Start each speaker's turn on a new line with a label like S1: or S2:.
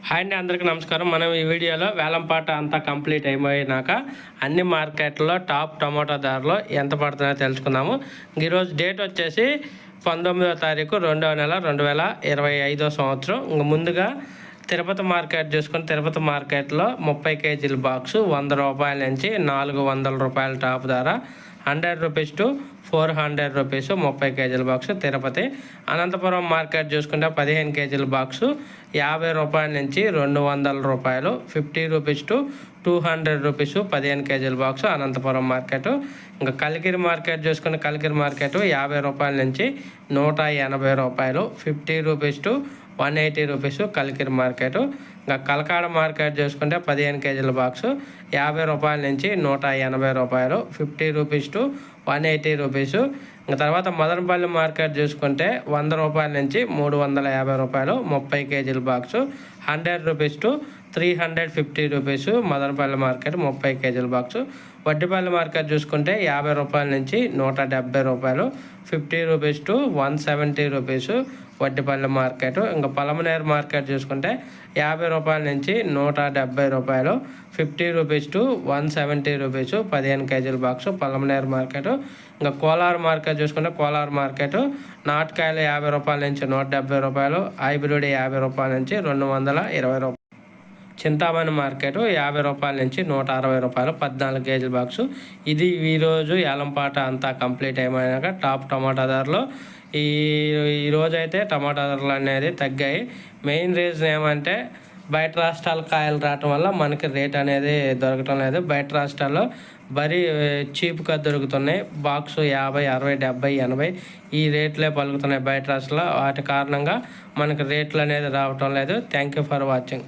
S1: Hi అండి, అందరికీ నమస్కారం. మనం ఈ వీడియోలో వేలంపాట అంతా కంప్లీట్ అయిపోయినాక అన్ని మార్కెట్లలో టాప్ టమాటా ధరలు ఎంత పడుతున్నాయో తెలుసుకుందాము. ఈరోజు డేట్ వచ్చేసి 19వ తారీఖు 2వ నెల 2025 సంవత్సరం. ముందుగా తిరుపతి మార్కెట్ చూసుకుని తిరుపతి మార్కెట్లో 30 కేజీల బాక్సు 100 రూపాయల నుంచి 400 రూపాయల టాప్ ధర, 100 రూపీస్ టు 400 రూపీస్ 30 కేజీల బాక్సు తిరుపతి. అనంతపురం మార్కెట్ చూసుకుంటే 15 కేజీల బాక్సు 50 రూపాయల నుంచి 200 రూపాయలు, 50 రూపీస్ టు 200 రూపీస్ 15 కేజీల బాక్సు అనంతపురం మార్కెట్. ఇంకా కలికిరి మార్కెట్ చూసుకుని కలికిరి మార్కెట్ 50 రూపాయల నుంచి 180 రూపాయలు, 50 rupees to 180 rupees Kalikiri market. ఇంకా కలకాడ మార్కెట్ చూసుకుంటే 15 కేజీల బాక్సు 50 రూపాయల నుంచి 180 రూపాయలు, 50 రూపీస్ టు 180 రూపీసు. ఇంకా తర్వాత మదనపల్లి మార్కెట్ చూసుకుంటే 100 రూపాయల నుంచి 350 రూపాయలు 30 కేజీల box, 100 rupees to 350 rupees Madanapalle market 30 కేజీల బాక్సు. వడ్డిపల్లి మార్కెట్ చూసుకుంటే 50 రూపాయల నుంచి 170 రూపాయలు, 50 rupees to 170 rupees Vaddipalli market. ఇంకా పలమనేరు మార్కెట్ చూసుకుంటే 50 రూపాయల నుంచి 170 రూపాయలు, 50 రూపీస్ టు 170 రూపీసు 15 కేజీల బాక్సు పలమనేరు మార్కెట్. ఇంకా కోలార్ మార్కెట్ చూసుకుంటే కోలార్ మార్కెట్ నాటుకాయలు 50 రూపాయల నుంచి 170 రూపాయలు, హైబ్రిడ్ 50 రూపాయల నుంచి 220 రూపాయలు. చింతామణి మార్కెట్ 50 రూపాయల నుంచి 160 రూపాయలు 14 కేజీల బాక్సు. ఇది ఈరోజు ఏలంపాట అంతా కంప్లీట్ అయిపోయాక టాప్ టమాటా ధరలు. ఈరోజు అయితే టమాటా ధరలు అనేది తగ్గాయి. మెయిన్ రీజన్ ఏమంటే బయట రాష్ట్రాల కాయలు రావటం వల్ల మనకి రేట్ అనేది దొరకటం లేదు. బయట రాష్ట్రాల్లో బరీ చీప్గా దొరుకుతున్నాయి. బాక్సు 50, 60, 70, 80 ఈ రేట్లే పలుకుతున్నాయి బయట రాష్ట్రాల్లో. వాటి కారణంగా మనకి రేట్లు అనేది రావటం లేదు. Thank you for watching.